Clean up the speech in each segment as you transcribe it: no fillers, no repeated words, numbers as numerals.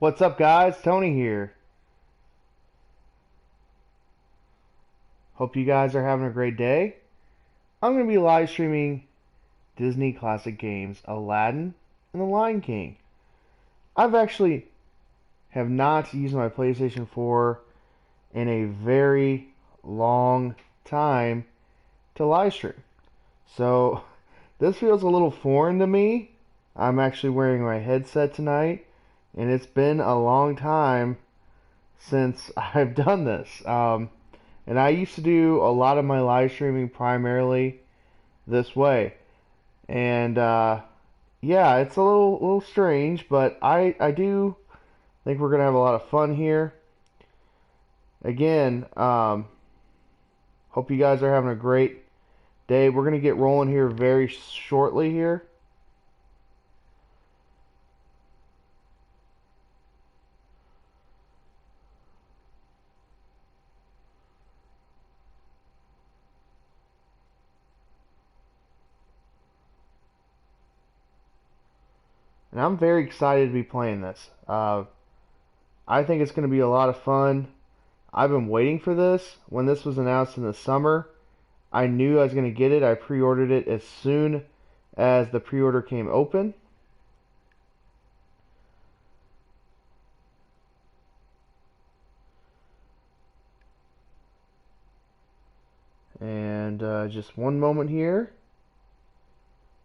What's up, guys? Tony here. Hope you guys are having a great day. I'm going to be live streaming Disney classic games Aladdin and The Lion King. I've actually have not used my PlayStation 4 in a very long time to live stream. So this feels a little foreign to me. I'm actually wearing my headset tonight, and it's been a long time since I've done this. And I used to do a lot of my live streaming primarily this way. And yeah, it's a little strange, but I do think we're gonna have a lot of fun here. Again, hope you guys are having a great day. We're gonna get rolling here very shortly here. And I'm very excited to be playing this. I think it's going to be a lot of fun. I've been waiting for this. When this was announced in the summer, I knew I was going to get it. I pre-ordered it as soon as the pre-order came open. And just one moment here.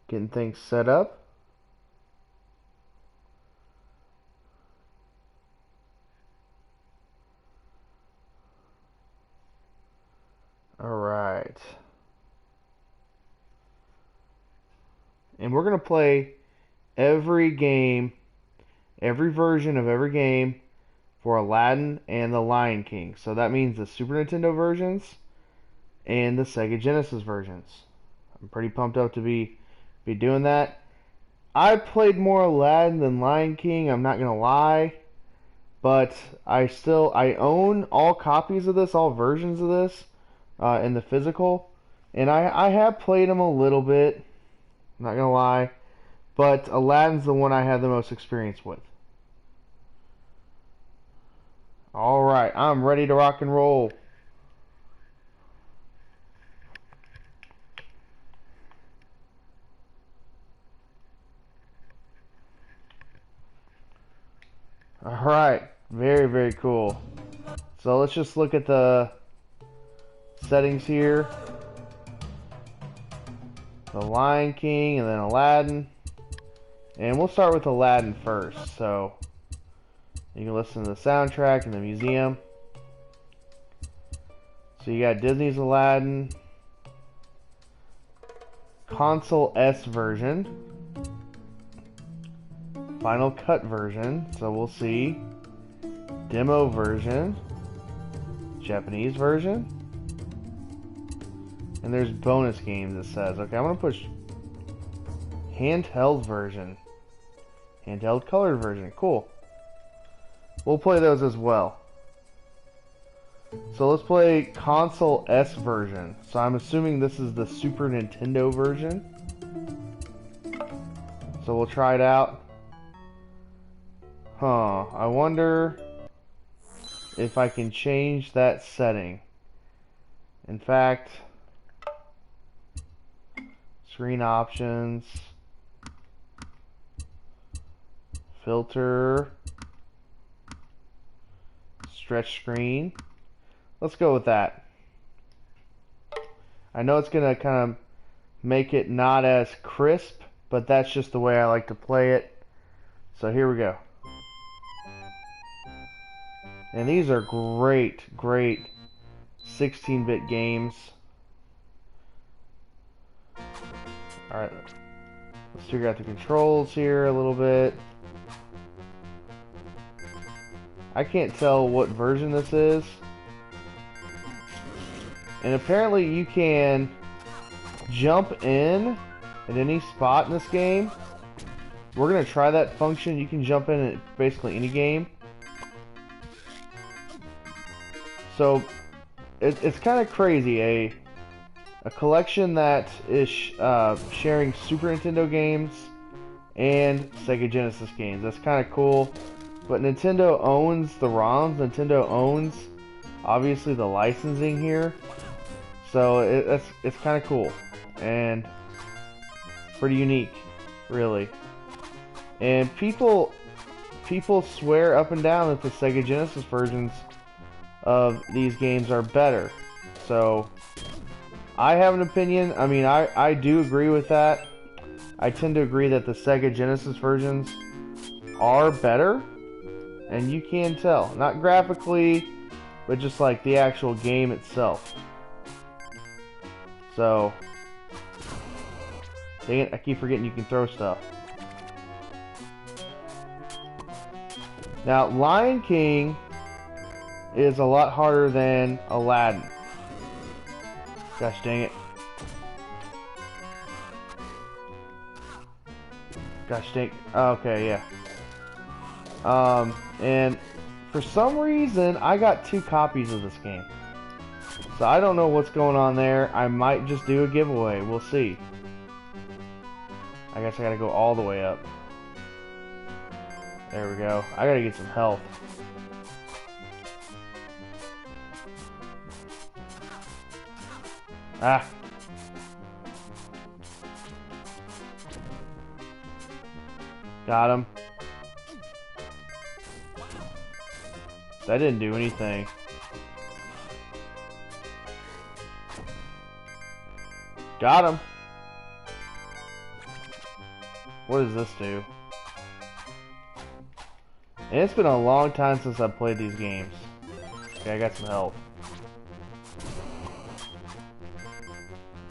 Getting things set up. Alright. And we're going to play every game, every version of every game for Aladdin and the Lion King. So that means the Super Nintendo versions and the Sega Genesis versions. I'm pretty pumped up to be doing that. I played more Aladdin than Lion King, I'm not going to lie. But I own all copies of this, all versions of this. In the physical, and I have played them a little bit, I'm not gonna lie, but Aladdin's the one I have the most experience with. Alright, I'm ready to rock and roll. Alright, very cool. So let's just look at the settings here. The Lion King and then Aladdin. And we'll start with Aladdin first. So you can listen to the soundtrack in the museum. So you got Disney's Aladdin, Console S version, Final Cut version, so we'll see, demo version, Japanese version, and there's bonus games, it says. Okay, I'm going to push handheld version. Handheld colored version. Cool. We'll play those as well. So let's play Console S version. So I'm assuming this is the Super Nintendo version. So we'll try it out. I wonder if I can change that setting. In fact, screen options, filter, stretch screen. Let's go with that. I know it's gonna kind of make it not as crisp, but that's just the way I like to play it. So here we go. And these are great 16-bit games. Alright, let's figure out the controls here a little bit. I can't tell what version this is. And apparently you can jump in at any spot in this game. We're going to try that function. You can jump in at basically any game. So it's kind of crazy. A collection that is sharing Super Nintendo games and Sega Genesis games. That's kind of cool. But Nintendo owns the ROMs. Nintendo owns, obviously, the licensing here. So it's kind of cool and pretty unique, really. And people swear up and down that the Sega Genesis versions of these games are better. So I have an opinion. I mean, I do agree with that. I tend to agree that the Sega Genesis versions are better, and you can tell. Not graphically, but just like the actual game itself. So, dang it, I keep forgetting you can throw stuff. Now, Lion King is a lot harder than Aladdin. Gosh dang it. Gosh dang. Okay, yeah. And for some reason, I got 2 copies of this game. So I don't know what's going on there. I might just do a giveaway. We'll see. I guess I gotta go all the way up. There we go. I gotta get some health. Ah. Got him. That didn't do anything. Got him. What does this do? And it's been a long time since I've played these games. Okay, I got some health.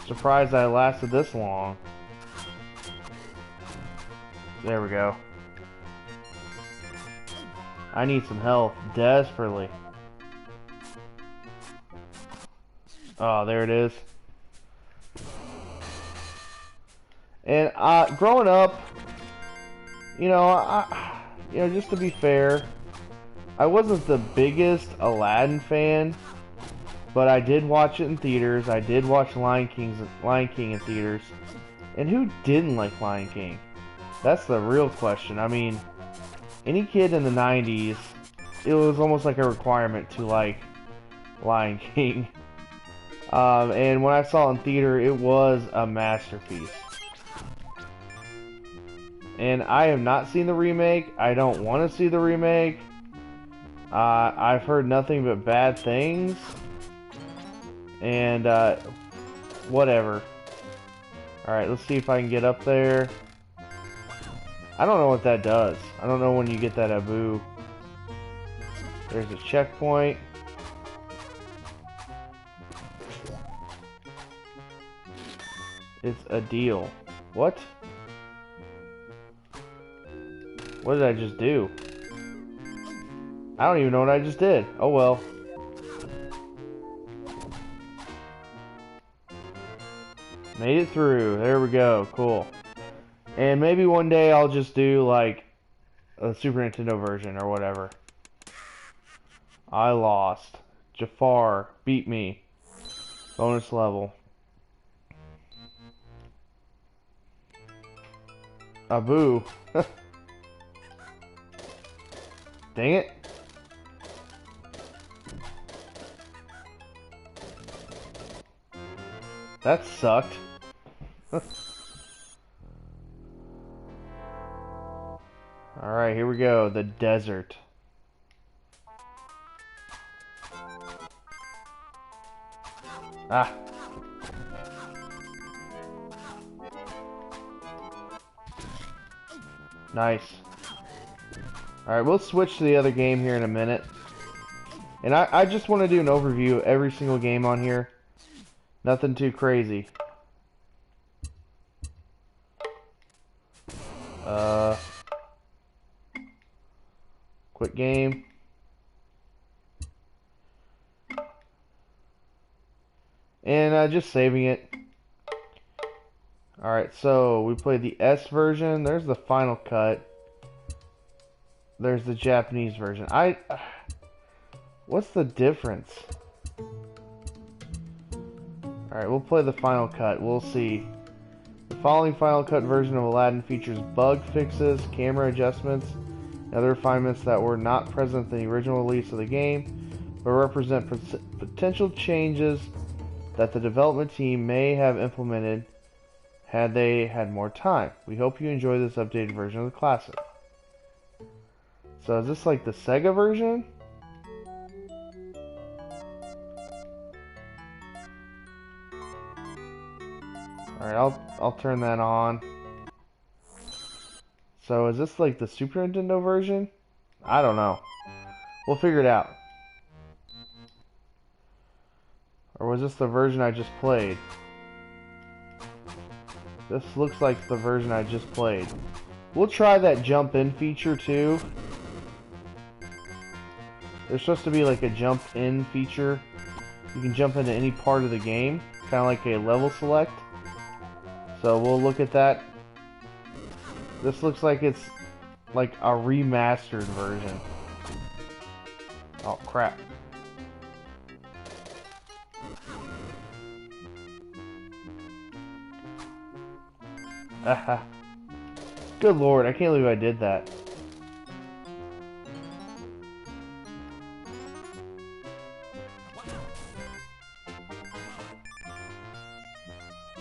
Surprised I lasted this long. There we go. I need some health desperately. Oh, there it is. And growing up, you know, just to be fair, I wasn't the biggest Aladdin fan, but I did watch it in theaters. I did watch Lion King in theaters. And who didn't like Lion King? That's the real question. I mean, any kid in the 90s, it was almost like a requirement to like Lion King. And when I saw it in theater, it was a masterpiece. And I have not seen the remake. I don't want to see the remake. I've heard nothing but bad things. And, whatever. Alright, let's see if I can get up there. I don't know what that does. I don't know when you get that Abu. There's a checkpoint. It's a deal. What? What did I just do? I don't even know what I just did. Oh well. Made it through. There we go. Cool. And maybe one day I'll just do like a Super Nintendo version or whatever. I lost. Jafar beat me. Bonus level. Abu. Dang it. That sucked. Alright, here we go. The desert. Ah. Nice. Alright, we'll switch to the other game here in a minute. And I just want to do an overview of every single game on here. Nothing too crazy. Quit game. And just saving it. Alright, so we played the S version. There's the Final Cut. There's the Japanese version. What's the difference? Alright, we'll play the Final Cut. We'll see. The following Final Cut version of Aladdin features bug fixes, camera adjustments, Other refinements that were not present in the original release of the game, but represent potential changes that the development team may have implemented had they had more time. We hope you enjoy this updated version of the classic. So is this like the Sega version? Alright, I'll turn that on. So is this like the Super Nintendo version? I don't know. We'll figure it out. Or was this the version I just played? This looks like the version I just played. We'll try that jump in feature too. There's supposed to be like a jump in feature. You can jump into any part of the game, kind of like a level select. So we'll look at that. This looks like it's like a remastered version. Oh crap. Good lord, I can't believe I did that.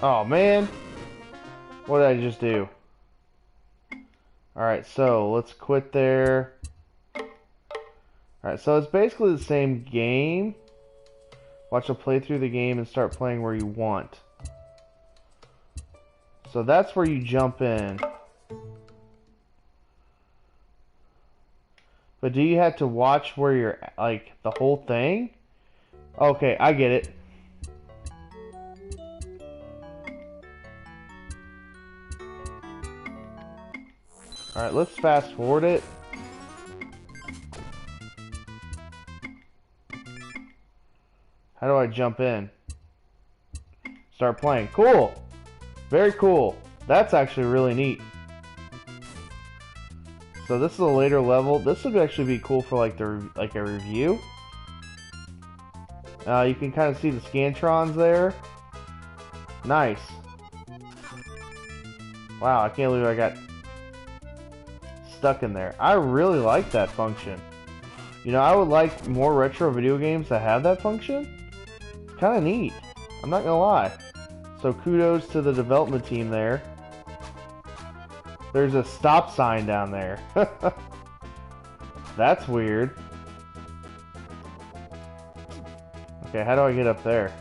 Oh man, what did I just do? Alright, so let's quit there. Alright, so it's basically the same game. Watch a play through the game and start playing where you want. So that's where you jump in. But do you have to watch where you're, like, the whole thing? Okay, I get it. Alright, let's fast forward it. How do I jump in? Start playing. Cool! Very cool. That's actually really neat. So this is a later level. This would actually be cool for like a review. You can kind of see the Scantrons there. Nice. Wow, I can't believe I got stuck in there. I really like that function. You know, I would like more retro video games that have that function. It's kind of neat. I'm not gonna lie. So kudos to the development team there. There's a stop sign down there. That's weird. Okay, how do I get up there?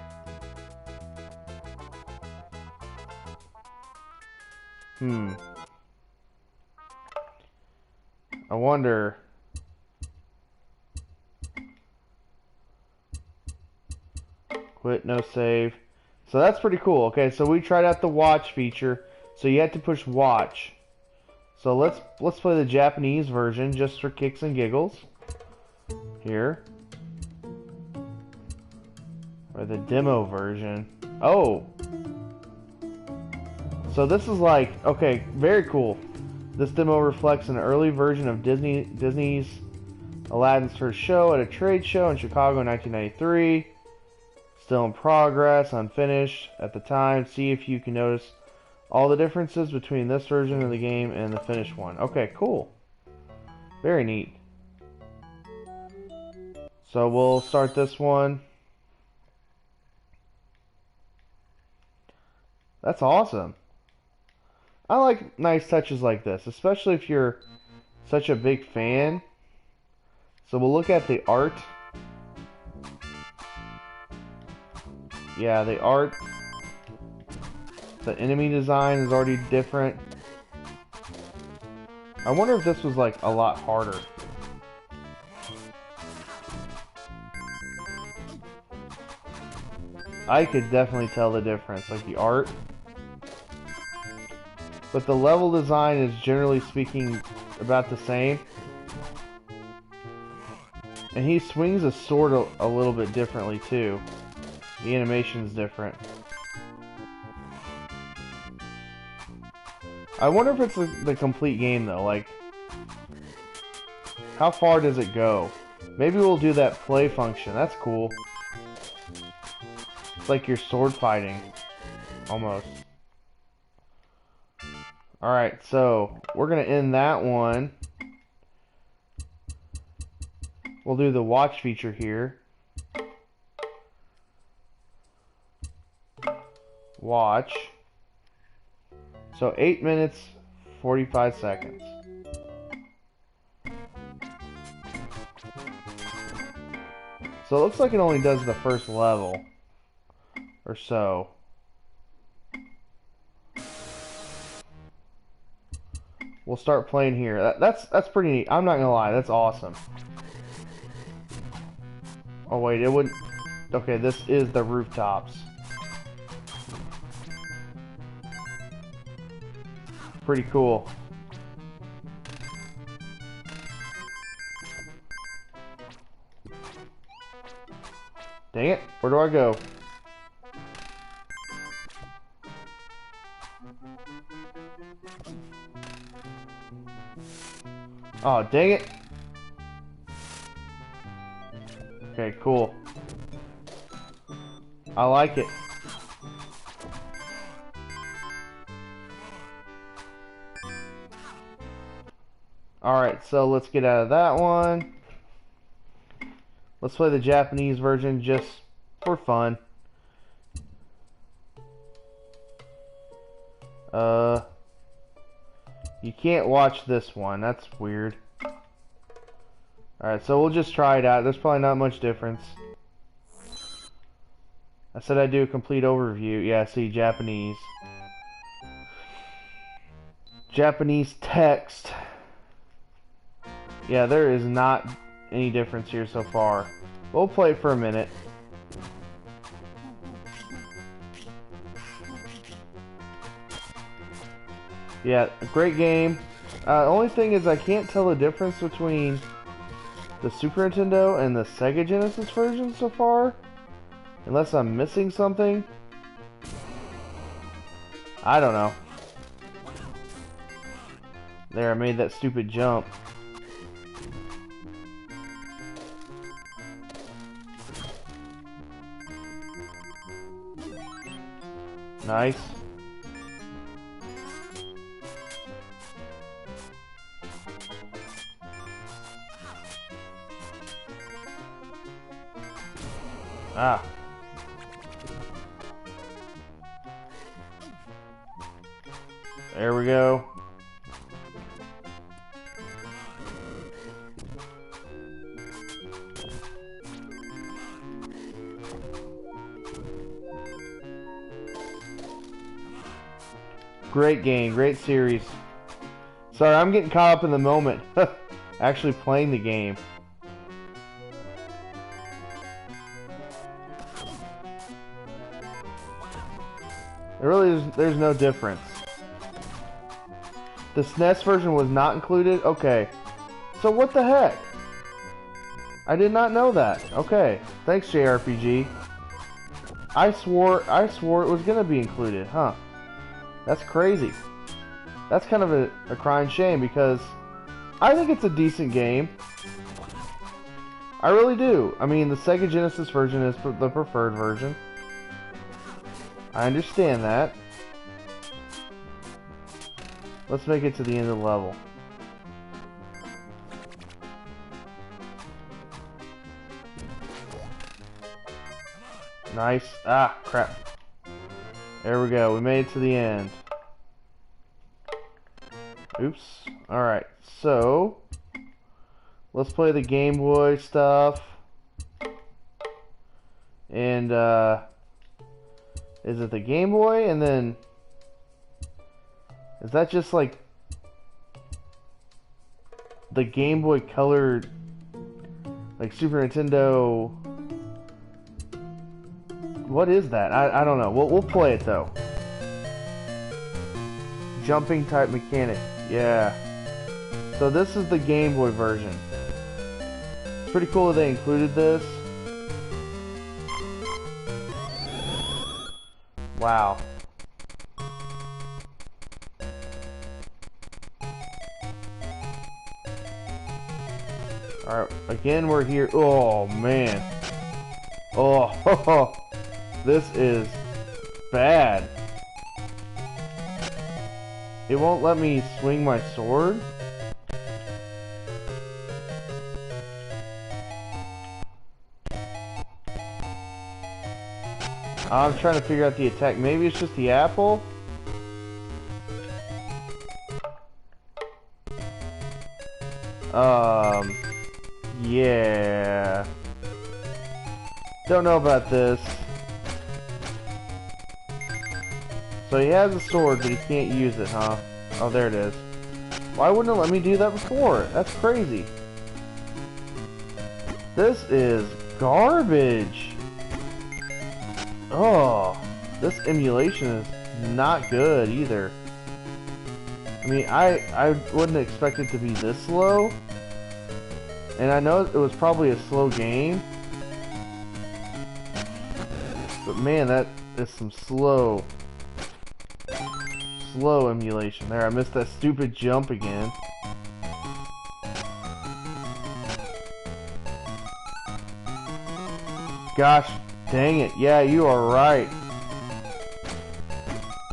I wonder. Quit, no save. So that's pretty cool. Okay, so we tried out the watch feature. So you have to push watch. So let's play the Japanese version just for kicks and giggles. Here. Or the demo version. Oh. So this is like, okay, very cool. This demo reflects an early version of Disney's Aladdin's first show at a trade show in Chicago in 1993. Still in progress, unfinished at the time. See if you can notice all the differences between this version of the game and the finished one. Okay, cool. Very neat. So we'll start this one. That's awesome. I like nice touches like this, especially if you're such a big fan. So we'll look at the art. Yeah, the art, the enemy design is already different. I wonder if this was like a lot harder. I could definitely tell the difference, like the art. But the level design is generally speaking about the same. And he swings a sword a little bit differently too. The animation's different. I wonder if it's the complete game though, like how far does it go? Maybe we'll do that play function. That's cool. It's like you're sword fighting almost. Alright, so we're gonna end that one. we'll do the watch feature here. Watch. So 8 minutes, 45 seconds. So it looks like it only does the first level or so. We'll start playing here. That's pretty neat. I'm not gonna lie, that's awesome. Oh wait, it wouldn't. Okay, this is the rooftops. Pretty cool. Dang it, where do I go? Oh, dang it. Okay, cool. I like it. Alright, so let's get out of that one. Let's play the Japanese version just for fun. You can't watch this one. That's weird. Alright, so we'll just try it out. There's probably not much difference. I said I'd do a complete overview. Yeah, see, Japanese. Japanese text. Yeah, there is not any difference here so far. We'll play it for a minute. Yeah, great game. Only thing is I can't tell the difference between the Super Nintendo and the Sega Genesis version so far. Unless I'm missing something. I don't know. There, I made that stupid jump. Nice. Ah. There we go. Great game, great series. Sorry, I'm getting caught up in the moment. Actually playing the game. There really is, there's no difference. The SNES version was not included? Okay. So what the heck? I did not know that. Okay. Thanks, JRPG. I swore it was gonna be included, huh? That's crazy. That's kind of a crying shame because I think it's a decent game. I really do. I mean, the Sega Genesis version is the preferred version. I understand that. Let's make it to the end of the level. Nice. Ah, crap. There we go. We made it to the end. Oops. Alright, so let's play the Game Boy stuff. And, is it the Game Boy? And then, is that just like the Game Boy Color, like Super Nintendo? What is that? I don't know. We'll play it though. Jumping type mechanic. Yeah. So this is the Game Boy version. It's pretty cool that they included this. Wow. Alright, again we're here. Oh man. Oh, this is bad. It won't let me swing my sword. I'm trying to figure out the attack. Maybe it's just the apple? Yeah. Don't know about this. So he has a sword, but he can't use it, huh? Oh, there it is. Why wouldn't it let me do that before? That's crazy. This is garbage. Oh, this emulation is not good either. I mean, I wouldn't expect it to be this slow. And I know it was probably a slow game. But man, that is some slow emulation there. I missed that stupid jump again. Gosh, dang it. Yeah, you are right.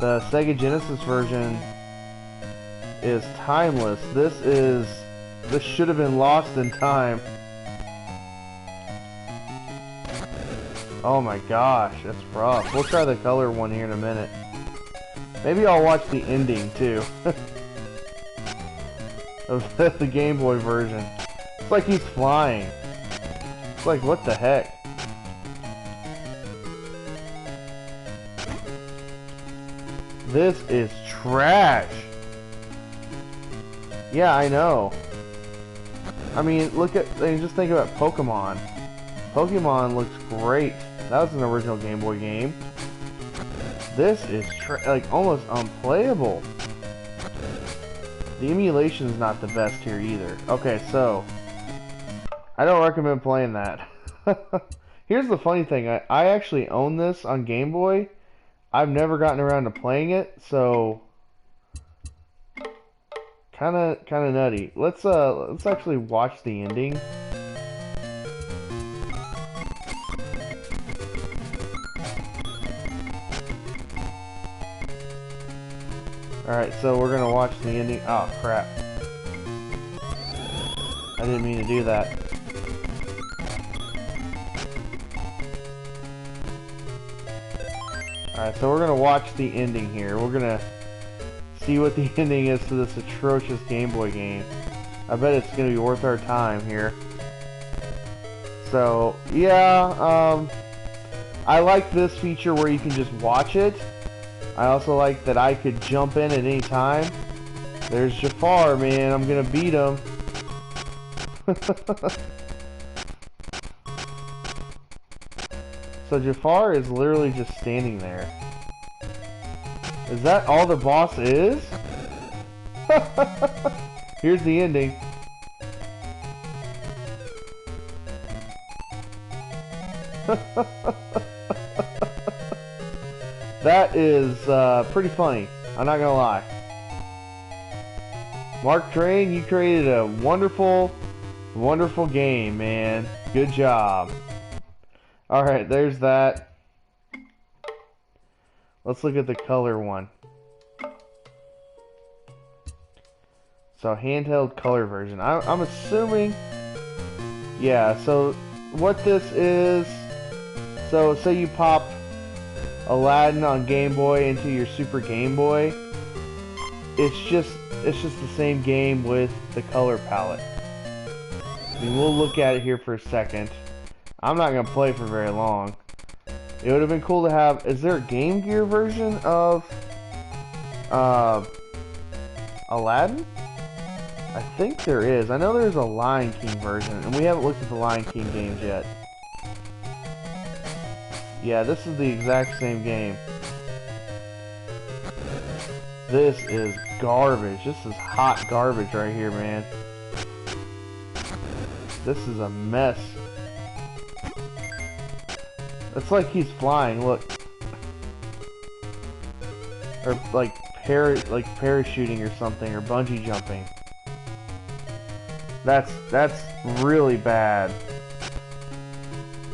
The Sega Genesis version is timeless. This should have been lost in time. Oh my gosh, that's rough. We'll try the color one here in a minute. Maybe I'll watch the ending too. Of the Game Boy version. It's like he's flying. It's like, what the heck? This is trash. Yeah, I know. I mean, just think about Pokemon. Pokemon looks great. That was an original Game Boy game. This is like almost unplayable. The emulation is not the best here either. Okay, so I don't recommend playing that. Here's the funny thing. I actually own this on Game Boy. I've never gotten around to playing it, so kind of nutty. Let's actually watch the ending. Alright, so we're gonna watch the ending. Oh, crap. I didn't mean to do that. Alright, so we're gonna watch the ending here. We're gonna see what the ending is to this atrocious Game Boy game. I bet it's gonna be worth our time here. So, yeah, I like this feature where you can just watch it. I also like that I could jump in at any time. There's Jafar, man. I'm gonna beat him. So Jafar is literally just standing there. Is that all the boss is? Here's the ending. That is pretty funny. I'm not gonna lie. Mark Train, you created a wonderful, wonderful game, man. Good job. Alright, there's that. Let's look at the color one. So, handheld color version. I'm assuming... Yeah, so what this is... So, say you pop Aladdin on Game Boy into your Super Game Boy. It's just the same game with the color palette. I mean, we'll look at it here for a second. I'm not gonna play for very long. It would have been cool to have. Is there a Game Gear version of Aladdin? I think there is. I know there's a Lion King version, and we haven't looked at the Lion King games yet. Yeah, this is the exact same game. This is garbage. This is hot garbage right here, man. This is a mess. It's like he's flying, look. Or like parachuting or something, or bungee jumping. That's really bad.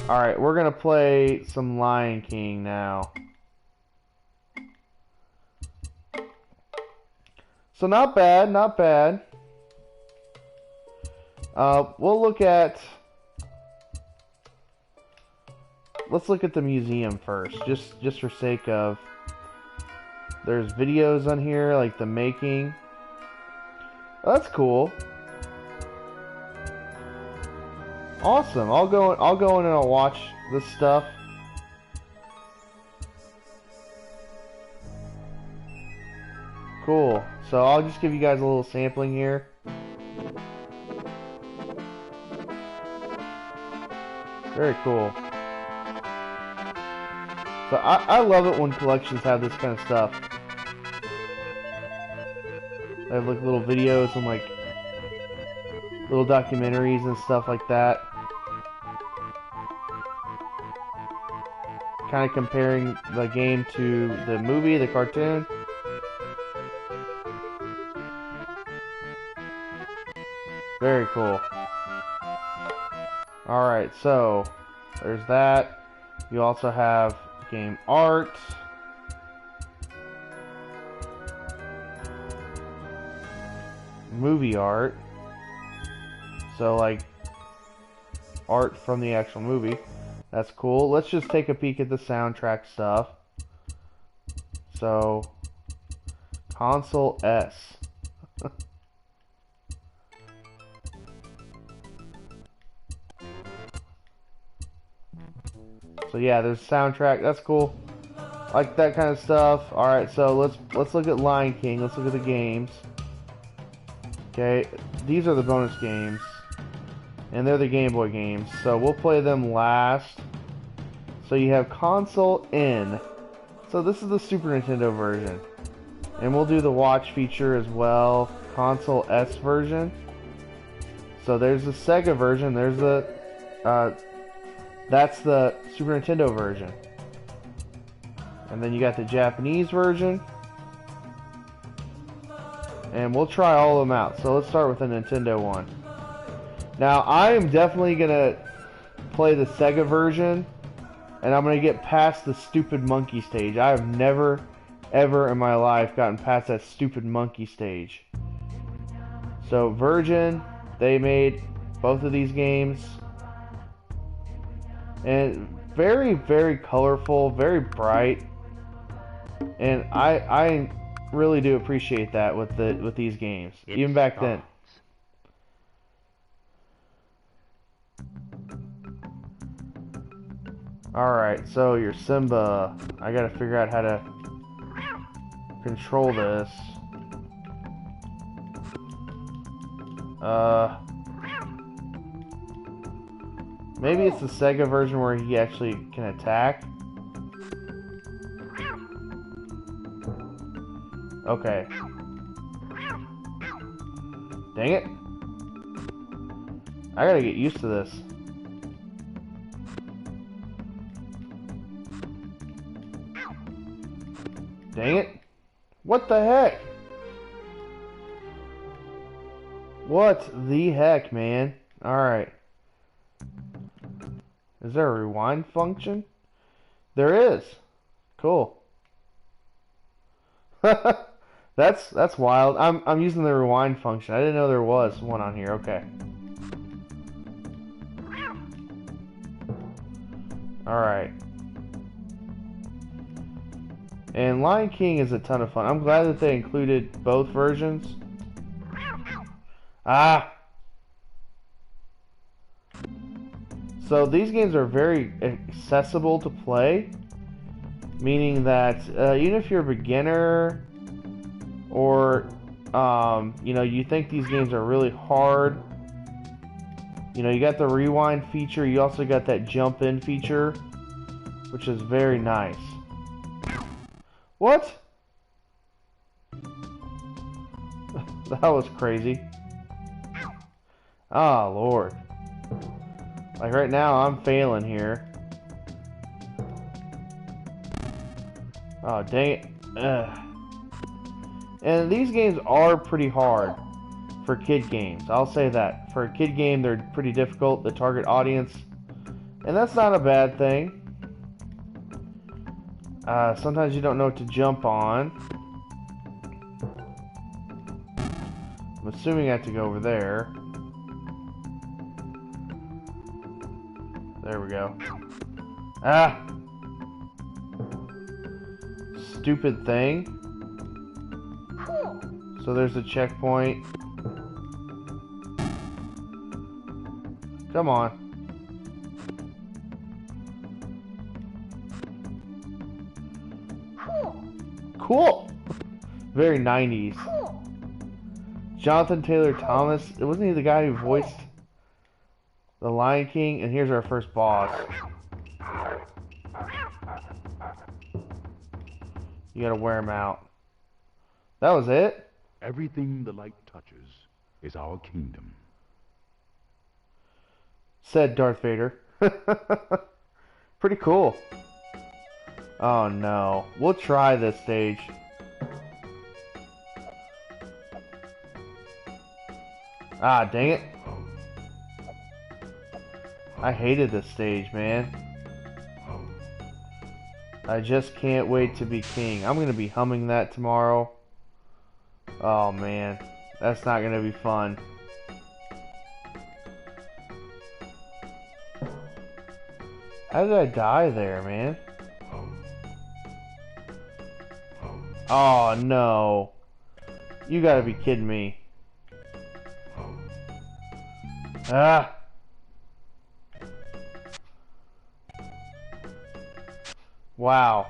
Alright, we're gonna play some Lion King now. So not bad, not bad. We'll look at... let's look at the museum first, just for sake of. There's videos on here like the making. Oh, that's cool. Awesome. I'll go in and I'll watch this stuff. Cool. So I'll just give you guys a little sampling here. Very cool. So I love it when collections have this kind of stuff. They have like little videos and like little documentaries and stuff like that. Kind of comparing the game to the movie, the cartoon. Very cool. Alright, so there's that. You also have game art. Movie art. So like art from the actual movie. That's cool. Let's just take a peek at the soundtrack stuff. So console S. So yeah, there's soundtrack. That's cool. Like that kind of stuff. All right, so let's look at Lion King. Let's look at the games. Okay, these are the bonus games, and they're the Game Boy games. So we'll play them last. So you have console N. So this is the Super Nintendo version, and we'll do the watch feature as well. Console S version. So there's the Sega version. There's the that's the Super Nintendo version. And then you got the Japanese version. And we'll try all of them out. So let's start with the Nintendo one. Now, I am definitely going to play the Sega version. And I'm going to get past the stupid monkey stage. I have never, ever in my life gotten past that stupid monkey stage. So, Virgin, they made both of these games. And very, very colorful, very bright, and I really do appreciate that with these games, even back then. All right, so your Simba, I gotta figure out how to control this. Maybe it's the Sega version where he actually can attack. Okay. Dang it. I gotta get used to this. Dang it. What the heck? What the heck, man? Alright. Is there a rewind function? There is. Cool. That's wild. I'm using the rewind function. I didn't know there was one on here. Okay. Alright. And Lion King is a ton of fun. I'm glad that they included both versions. Ah! So these games are very accessible to play, meaning that even if you're a beginner or you know, you think these games are really hard, you know, you got the rewind feature, you also got that jump in feature, which is very nice. What? That was crazy. Ah, Lord. Like right now, I'm failing here. Oh, dang it. Ugh. And these games are pretty hard for kid games. I'll say that. For a kid game, they're pretty difficult, the target audience. And that's not a bad thing. Sometimes you don't know what to jump on. I'm assuming I have to go over there. There we go. Ah! Stupid thing. So there's a checkpoint. Come on. Cool. Very 90s. Jonathan Taylor Thomas. It wasn't he the guy who voiced the Lion King? And here's our first boss. You gotta wear him out. That was it? Everything the light touches is our kingdom. Said Darth Vader. Pretty cool. Oh no. We'll try this stage. Ah, dang it. I hated this stage, man. I just can't wait to be king. I'm gonna be humming that tomorrow. Oh man. That's not gonna be fun. How did I die there, man? Oh no. You gotta be kidding me. Ah! Wow.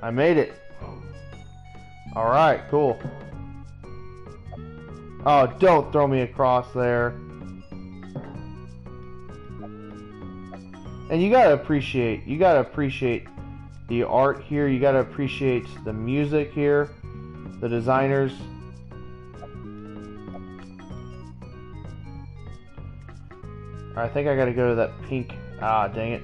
I made it. Alright, cool. Oh, don't throw me across there. And you gotta appreciate the art here. You gotta appreciate the music here, the designers. I think I gotta go to that pink. Ah, dang it.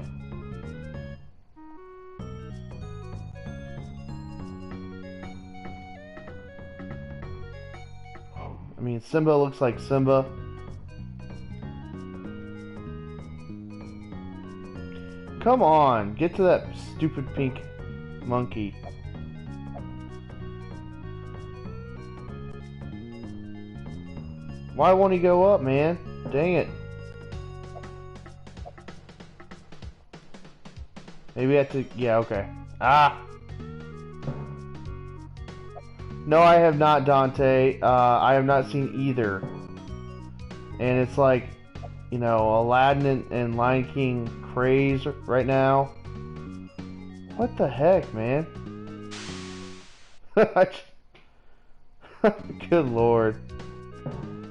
I mean, Simba looks like Simba. Come on, get to that stupid pink monkey. Why won't he go up, man? Dang it. Maybe I have to... Yeah, okay. Ah! No, I have not, Dante. I have not seen either. And it's like, you know, Aladdin and Lion King craze right now. What the heck, man? Good lord.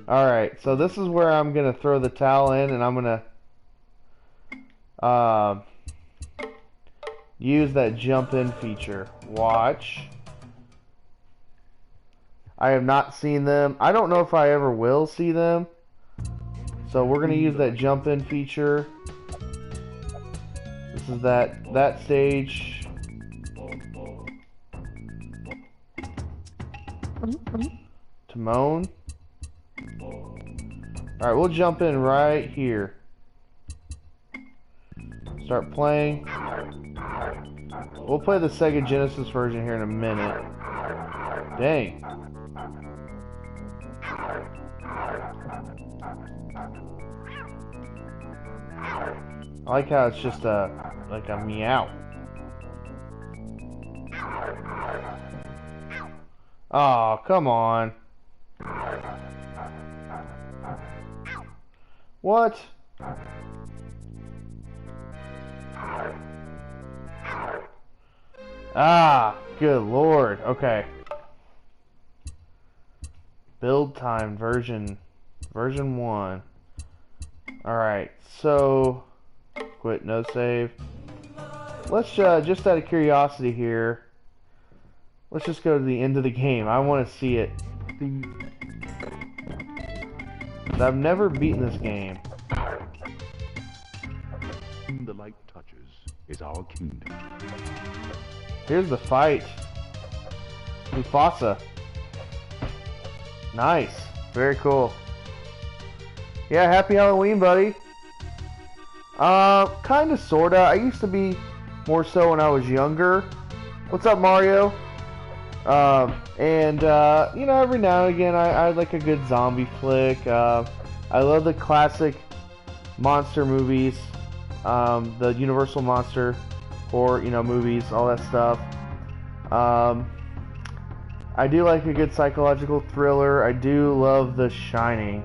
Alright, so this is where I'm going to throw the towel in, and I'm going to use that jump in feature. Watch. I have not seen them. I don't know if I ever will see them. So we're going to use that jump in feature. This is that stage. Timon. Alright, we'll jump in right here. Start playing. We'll play the Sega Genesis version here in a minute. Dang. I like how it's just like a meow. Oh, come on. What? Ah, good lord. Okay. Build time version 1. Alright, so quit, no save. Let's just out of curiosity here, let's just go to the end of the game. I want to see it. I've never beaten this game. The light touches is our kingdom. Here's the fight. Mufasa. Nice. Very cool. Yeah, happy Halloween, buddy. Kinda, sorta. I used to be more so when I was younger. What's up, Mario? You know, every now and again, I like a good zombie flick. I love the classic monster movies, the Universal monster horror, you know, movies, all that stuff. Um, I do like a good psychological thriller. I do love The Shining.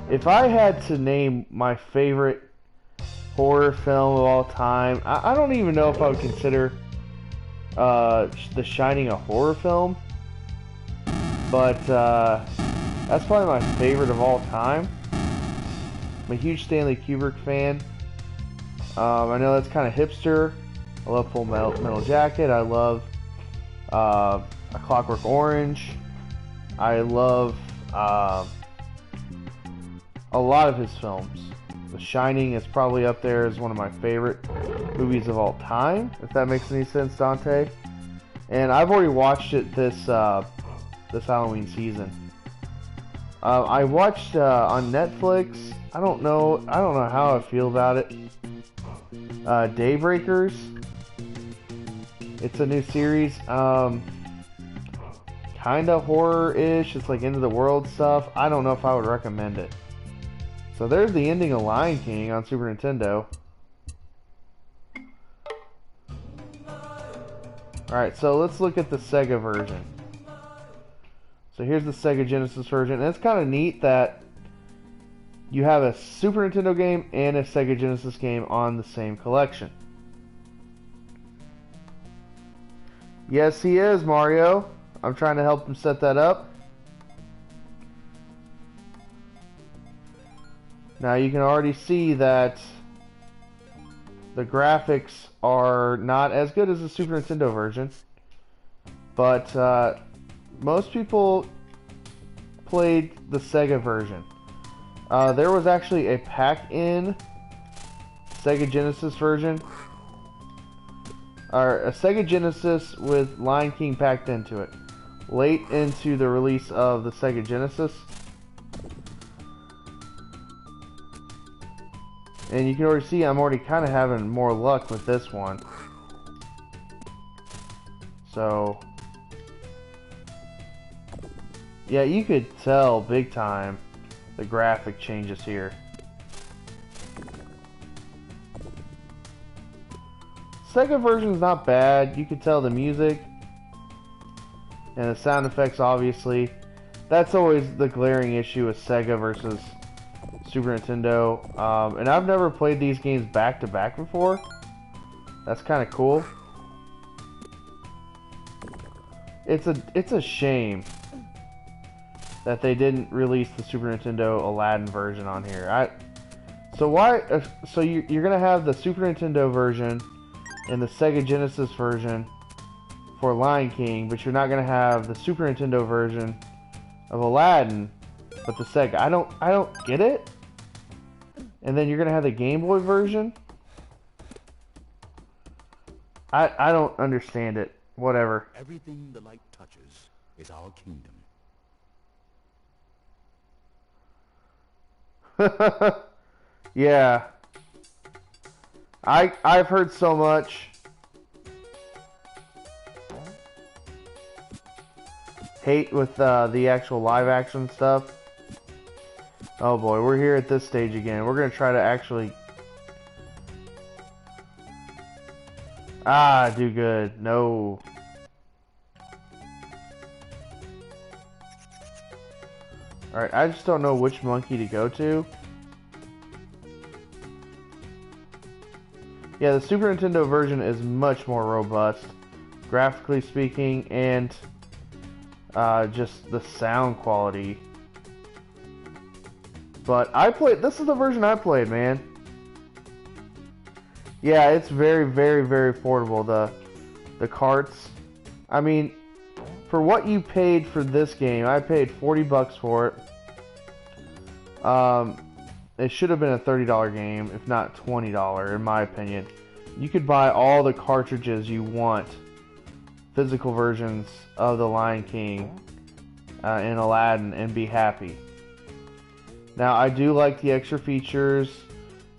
If I had to name my favorite horror film of all time, I don't even know if I would consider The Shining a horror film, but that's probably my favorite of all time. I'm a huge Stanley Kubrick fan. I know that's kind of hipster. I love Full Metal Jacket. I love A Clockwork Orange. I love a lot of his films. The Shining is probably up there as one of my favorite movies of all time, if that makes any sense, Dante. And I've already watched it this Halloween season. I watched on Netflix. I don't know how I feel about it. Daybreakers. It's a new series. Kinda horror-ish. It's like End of the World stuff. I don't know if I would recommend it. So there's the ending of Lion King on Super Nintendo. Alright, so let's look at the Sega version. So here's the Sega Genesis version. And it's kind of neat that you have a Super Nintendo game and a Sega Genesis game on the same collection. Yes, he is, Mario. I'm trying to help him set that up. Now you can already see that the graphics are not as good as the Super Nintendo version, but most people played the Sega version. There was actually a pack-in Sega Genesis version, or a Sega Genesis with Lion King packed into it, late into the release of the Sega Genesis. And you can already see I'm already kind of having more luck with this one. So, yeah, you could tell big time the graphic changes here. Sega version's not bad. You can tell the music and the sound effects, obviously. That's always the glaring issue with Sega versus Super Nintendo. And I've never played these games back to back before. That's kind of cool. It's a shame that they didn't release the Super Nintendo Aladdin version on here. So you're gonna have the Super Nintendo version and the Sega Genesis version for Lion King, but you're not gonna have the Super Nintendo version of Aladdin, but the Sega. I don't get it. And then you're gonna have the Game Boy version. I don't understand it. Whatever. Everything the light touches is our kingdom. Yeah. I've heard so much hate with the actual live action stuff. Oh boy, we're here at this stage again. We're gonna try to actually do good. No. Alright, I just don't know which monkey to go to. Yeah, the Super Nintendo version is much more robust, graphically speaking, and just the sound quality. But this is the version I played, man. Yeah, it's very, very, very affordable. The carts. I mean, for what you paid for this game, I paid $40 for it. It should have been a $30 game, if not $20, in my opinion. You could buy all the cartridges you want, physical versions of the Lion King and Aladdin, and be happy. Now, I do like the extra features,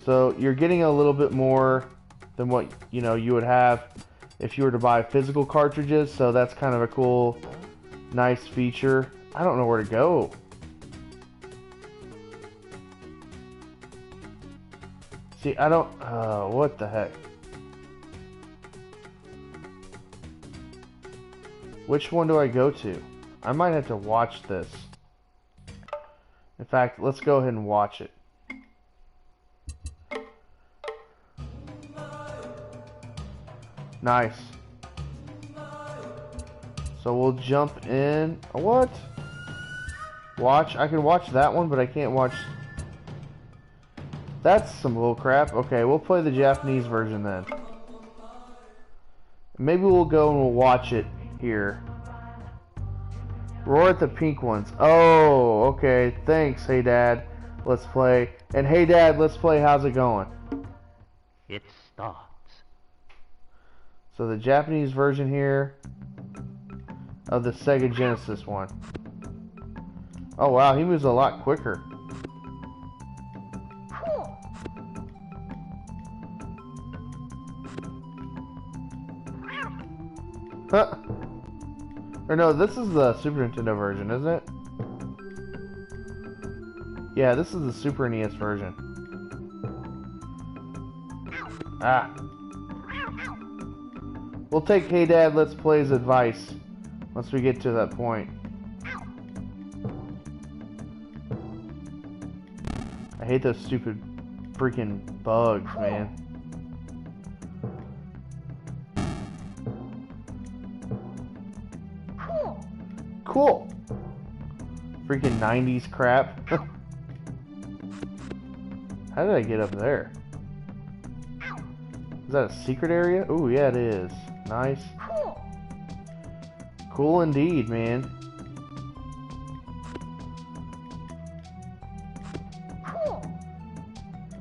so you're getting a little bit more than what you would have if you were to buy physical cartridges, so that's kind of a cool, nice feature. I don't know where to go. See, I don't, what the heck? Which one do I go to? I might have to watch this. In fact, let's go ahead and watch it. Nice. So we'll jump in. What? Watch. I can watch that one, but I can't watch. That's some bull crap. Okay, we'll play the Japanese version then. Maybe we'll go and we'll watch it here. Roar at the pink ones. Oh, okay. Thanks, Hey Dad. Let's play. And Hey Dad, let's play. How's it going? It starts. So the Japanese version here of the Sega Genesis one. Oh wow, he moves a lot quicker. Huh. Or no, this is the Super Nintendo version, isn't it? Yeah, this is the Super NES version. Ah. We'll take Hey Dad, let's play's advice once we get to that point. I hate those stupid freaking bugs, man. Cool. Freaking 90s crap. How did I get up there? Is that a secret area? Oh yeah, it is. Nice. Cool indeed, man.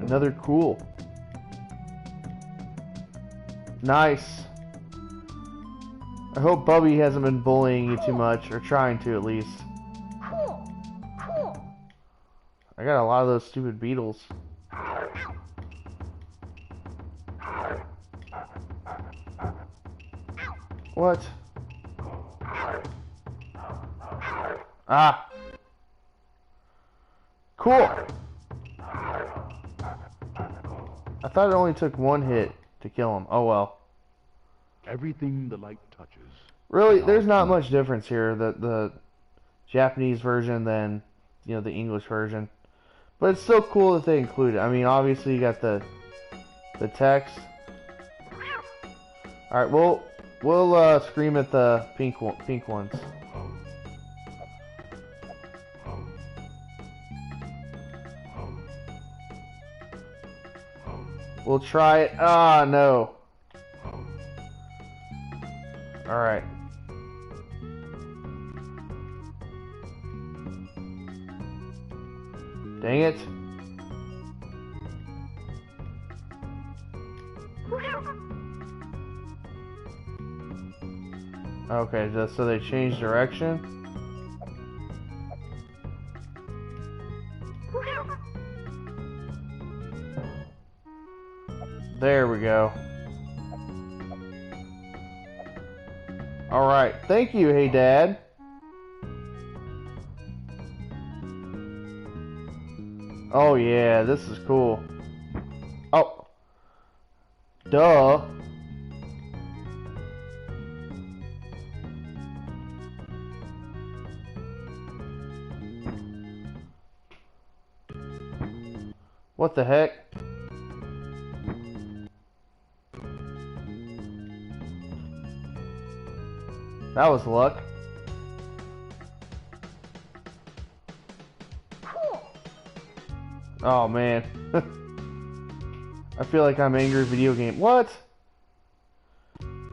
Another cool. Nice. I hope Bubby hasn't been bullying you too much, or trying to at least. I got a lot of those stupid beetles. What? Ah. Cool. I thought it only took one hit to kill him. Oh well. Everything the light touches. Really, there's not much difference here. The Japanese version than, you know, the English version. But it's still cool that they include it. I mean, obviously you got the text. All right, we'll scream at the pink ones. We'll try it. Ah, no. All right. Dang it. Okay, so they changed direction. There we go. Alright, thank you, Hey Dad. Oh yeah, this is cool. Oh. Duh. What the heck? That was luck. Oh man. I feel like I'm angry video game. What?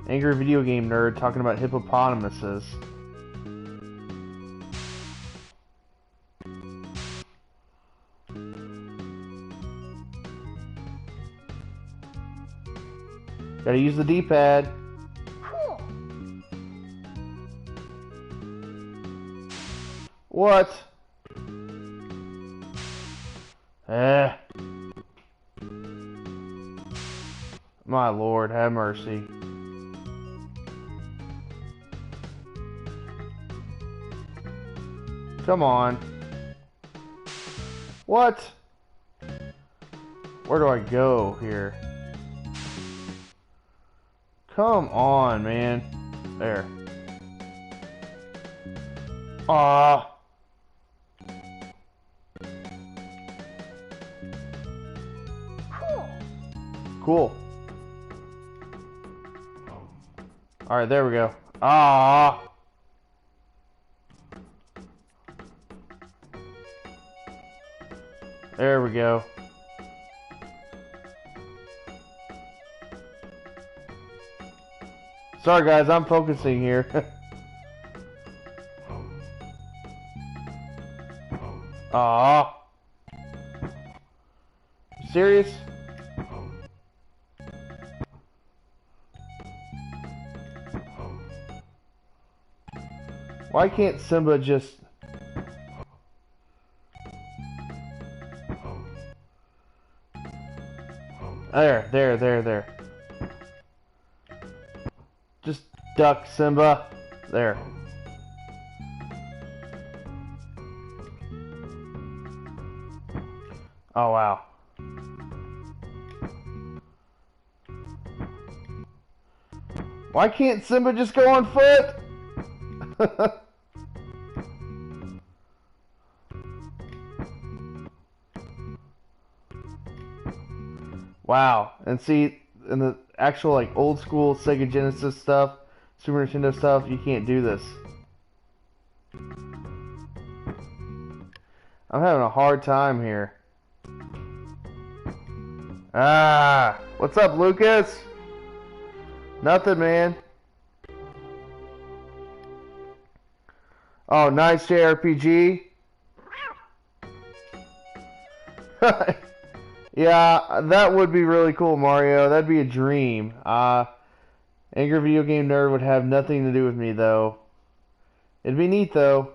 Angry video game nerd talking about hippopotamuses. Gotta use the D-pad. What? My lord, have mercy. Come on. What? Where do I go here? Come on, man. There. Ah. Cool. Alright, there we go. Ah. There we go. Sorry guys, I'm focusing here. Ah. Serious? Why can't Simba just... There. Just duck, Simba. There. Oh, wow. Why can't Simba just go on foot? Wow. And see, in the actual like old school Sega Genesis stuff, Super Nintendo stuff, you can't do this. I'm having a hard time here. Ah, what's up, Lucas? Nothing, man. Oh, nice JRPG. Yeah, that would be really cool, Mario. That'd be a dream. Angry Video Game Nerd would have nothing to do with me, though. It'd be neat, though.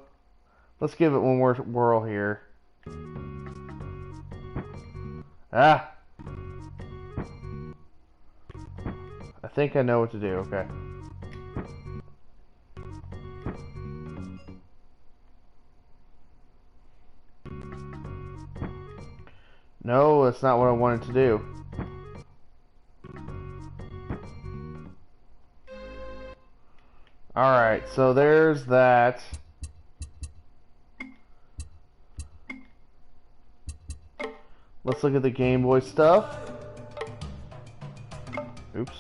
Let's give it one more whirl here. Ah! I think I know what to do, okay. No, that's not what I wanted to do. Alright, so there's that. Let's look at the Game Boy stuff. Oops.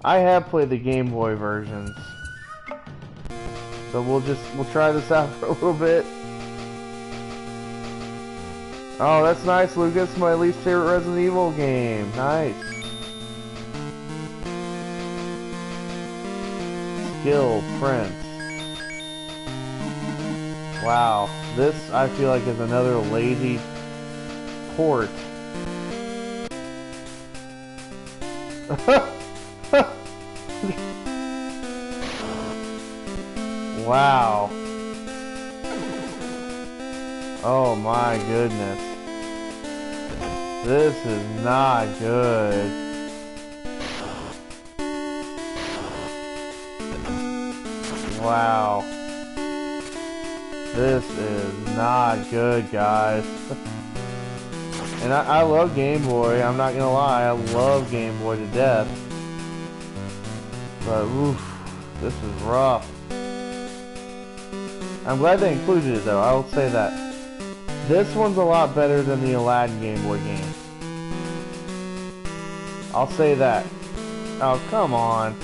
I have played the Game Boy versions. So we'll try this out for a little bit. Oh, that's nice, Lucas. My least favorite Resident Evil game. Nice. Skill Prince. Wow. This, I feel like, is another lazy port. Wow. Oh my goodness. This is not good. Wow. This is not good, guys. And I love Game Boy, I'm not gonna lie, I love Game Boy to death. But, oof, this is rough. I'm glad they included it though, I will say that. This one's a lot better than the Aladdin Game Boy game. I'll say that. Oh, come on.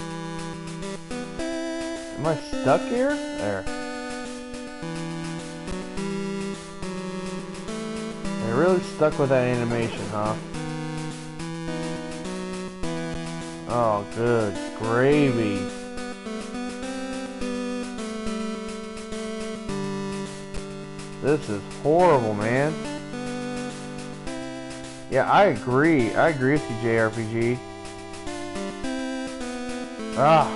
Am I stuck here? There. They really stuck with that animation, huh? Oh, good gravy. This is horrible, man. Yeah, I agree. I agree with you, JRPG. Ah.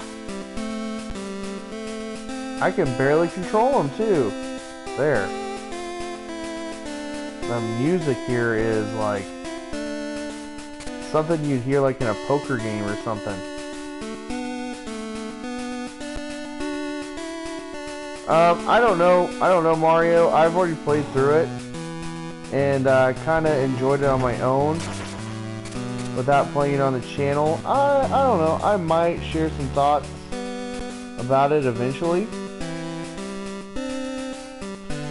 I can barely control him, too. There. The music here is like something you'd hear like in a poker game or something. I don't know. I don't know Mario. I've already played through it, and kind of enjoyed it on my own without playing it on the channel. I don't know. I might share some thoughts about it eventually.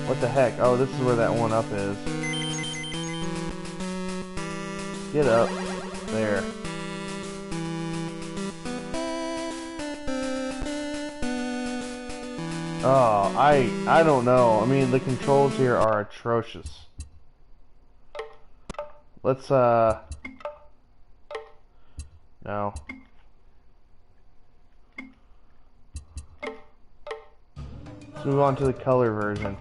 What the heck? Oh, this is where that one up is. Get up. There. Oh, I don't know. I mean, the controls here are atrocious. Let's no. Let's move on to the color version.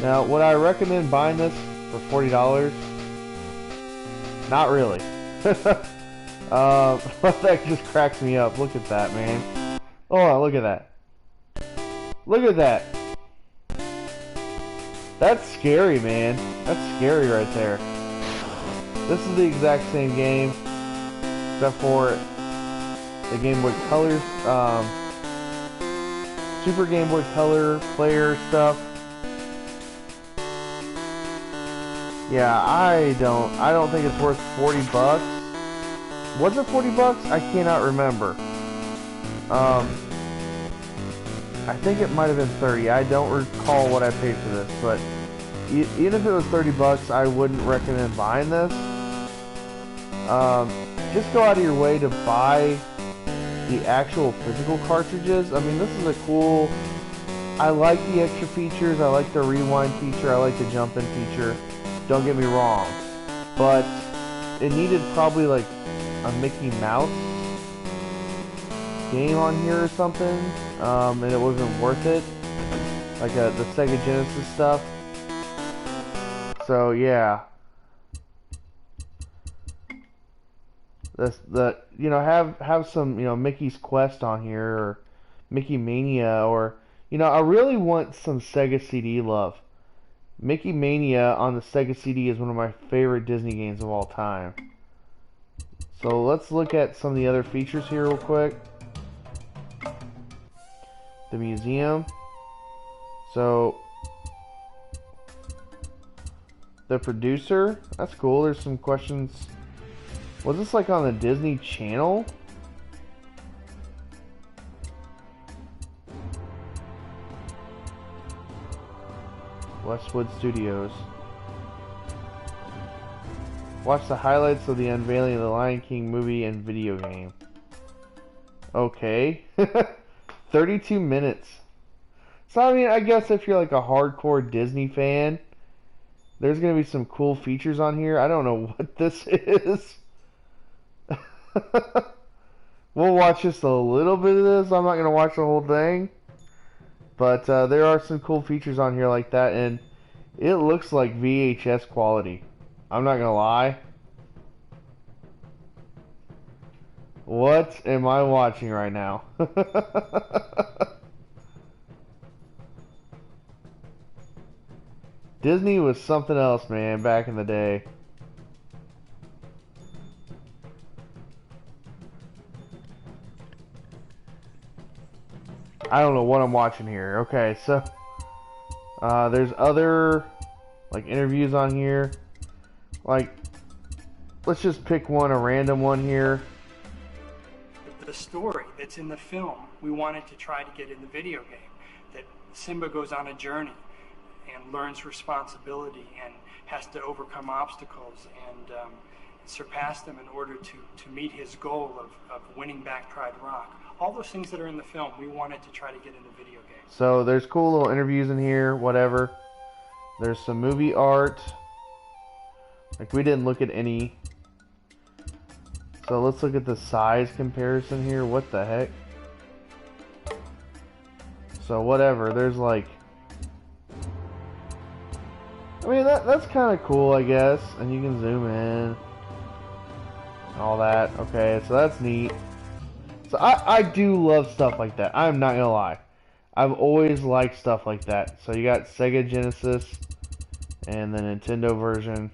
Now, would I recommend buying this for $40? Not really. That just cracks me up. Look at that, man. Hold on, look at that. Look at that. That's scary, man. That's scary right there. This is the exact same game, except for the Game Boy Color, Super Game Boy Color player stuff. Yeah, I don't think it's worth 40 bucks. Was it 40 bucks? I cannot remember. I think it might have been 30. I don't recall what I paid for this, but even if it was 30 bucks, I wouldn't recommend buying this. Just go out of your way to buy the actual physical cartridges. I mean, this is a cool... I like the extra features. I like the rewind feature. I like the jump in feature. Don't get me wrong. But it needed probably like a Mickey Mouse game on here or something. And it wasn't worth it. Like the Sega Genesis stuff. So yeah. You know, have some, you know, Mickey's Quest on here, or Mickey Mania, or, you know, I really want some Sega CD love. Mickey Mania on the Sega CD is one of my favorite Disney games of all time. So let's look at some of the other features here real quick. The museum. So the producer, that's cool. There's some questions. Was this like on the Disney Channel? Westwood Studios. Watch the highlights of the unveiling of the Lion King movie and video game. Okay. 32 minutes. So I mean, I guess if you're like a hardcore Disney fan, there's gonna be some cool features on here. I don't know what this is. We'll watch just a little bit of this. I'm not gonna watch the whole thing. But there are some cool features on here like that, and it looks like VHS quality. I'm not gonna lie. What am I watching right now? Disney was something else, man, back in the day. I don't know what I'm watching here. Okay, so there's other like interviews on here. Like, let's just pick one, a random one here. The story that's in the film, we wanted to try to get in the video game. That Simba goes on a journey and learns responsibility and has to overcome obstacles and surpass them in order to meet his goal of winning back Pride Rock. All those things that are in the film, we wanted to try to get in the video game. So there's cool little interviews in here, whatever. There's some movie art. Like, we didn't look at any. So let's look at the size comparison here. What the heck? So whatever, there's like... I mean, that's kind of cool, I guess. And you can zoom in. All that. Okay, so that's neat. So I do love stuff like that. I'm not gonna lie. I've always liked stuff like that. So you got Sega Genesis and the Nintendo version.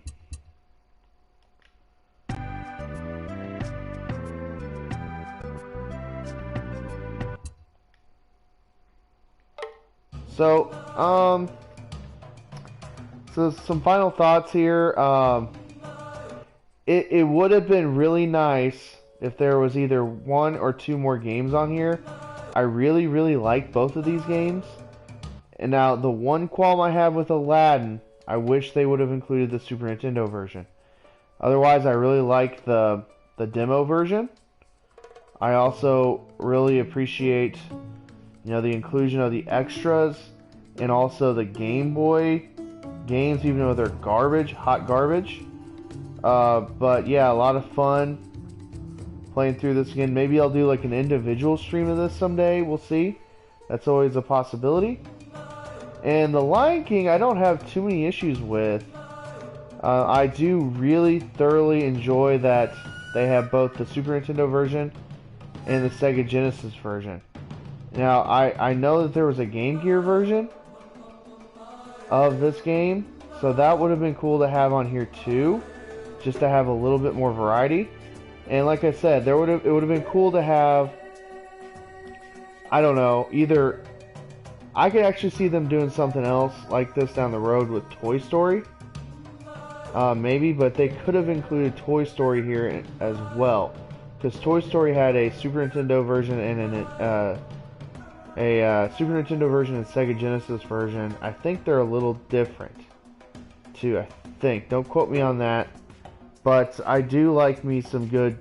So, so some final thoughts here. It would have been really nice if there was either one or two more games on here. I really, really like both of these games. And now, the one qualm I have with Aladdin, I wish they would have included the Super Nintendo version. Otherwise, I really like the demo version. I also really appreciate, you know, the inclusion of the extras and also the Game Boy games, even though they're garbage, hot garbage. But yeah, a lot of fun playing through this again. Maybe I'll do like an individual stream of this someday. We'll see. That's always a possibility. And the Lion King, I don't have too many issues with. I do really thoroughly enjoy that they have both the Super Nintendo version and the Sega Genesis version. Now, I know that there was a Game Gear version of this game, so that would have been cool to have on here too, just to have a little bit more variety. And like I said, it would have been cool to have, I don't know, either I could actually see them doing something else like this down the road with Toy Story. Maybe, but they could have included Toy Story here as well, because Toy Story had a Super Nintendo version and a Super Nintendo version and Sega Genesis version. I think they're a little different, too. I think. Don't quote me on that, but I do like me some good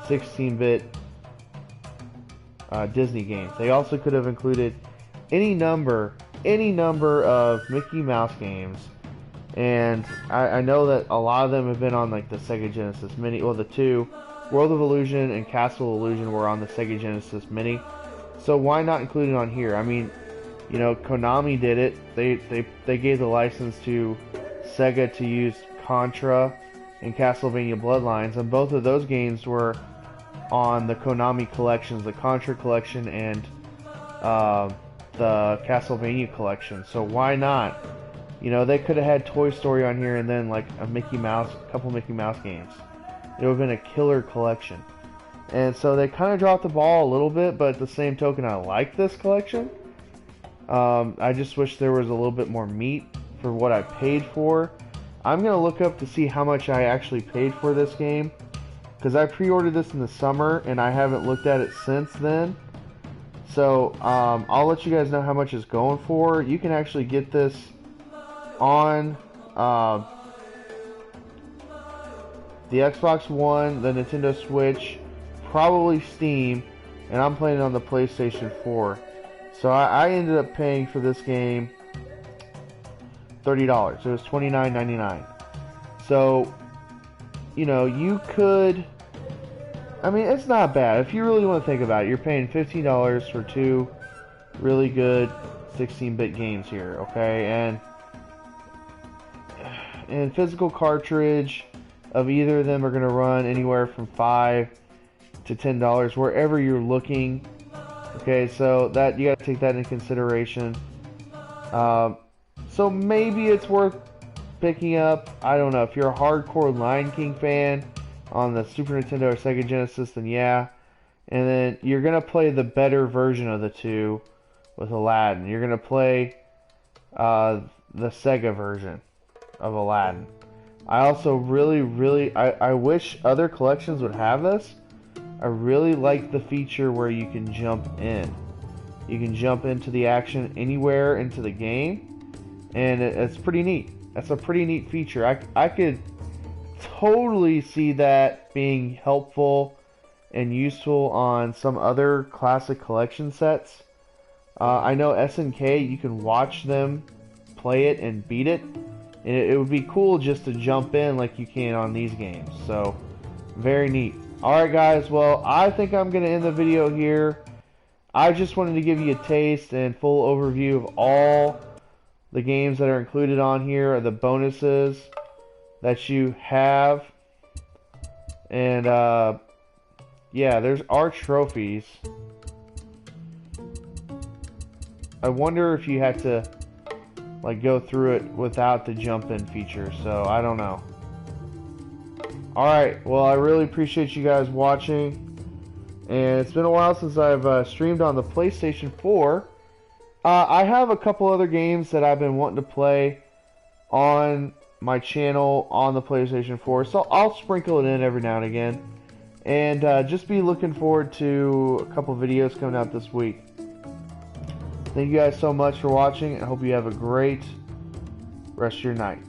16-bit Disney games. They also could have included any number of Mickey Mouse games. And I know that a lot of them have been on like the Sega Genesis Mini. Well, the two, World of Illusion and Castle of Illusion, were on the Sega Genesis Mini. So why not include it on here? I mean, you know, Konami did it. They gave the license to Sega to use Contra and Castlevania Bloodlines, and both of those games were on the Konami collections, the Contra collection and the Castlevania collection. So why not? You know, they could have had Toy Story on here and then like a couple Mickey Mouse games. It would have been a killer collection. And so they kind of dropped the ball a little bit, but at the same token, I like this collection. I just wish there was a little bit more meat for what I paid for. I'm going to look up to see how much I actually paid for this game, because I pre-ordered this in the summer and I haven't looked at it since then. So I'll let you guys know how much it's going for. You can actually get this on the Xbox One, the Nintendo Switch, probably Steam, and I'm playing it on the PlayStation 4. So I ended up paying for this game $30. It was $29.99. So, you know, you could, I mean, it's not bad. If you really want to think about it, you're paying $15 for two really good 16-bit games here, okay? And physical cartridge of either of them are going to run anywhere from $5 to $10 wherever you're looking. Okay, so that you got to take that into consideration. So maybe it's worth picking up. I don't know, if you're a hardcore Lion King fan on the Super Nintendo or Sega Genesis, then yeah. And then you're going to play the better version of the two with Aladdin. You're going to play the Sega version of Aladdin. I also really I wish other collections would have this. I really like the feature where you can jump in. You can jump into the action anywhere into the game, and it's pretty neat. That's a pretty neat feature. I could totally see that being helpful and useful on some other classic collection sets. I know SNK, you can watch them play it and beat it. And it would be cool just to jump in like you can on these games. So, very neat. Alright guys, well, I think I'm going to end the video here. I just wanted to give you a taste and full overview of all the games that are included on here, the bonuses that you have. And, yeah, there's our trophies. I wonder if you had to like go through it without the jump in feature, so I don't know. Alright, well, I really appreciate you guys watching, and it's been a while since I've streamed on the PlayStation 4. I have a couple other games that I've been wanting to play on my channel on the PlayStation 4, so I'll sprinkle it in every now and again. And just be looking forward to a couple videos coming out this week. Thank you guys so much for watching, and I hope you have a great rest of your night.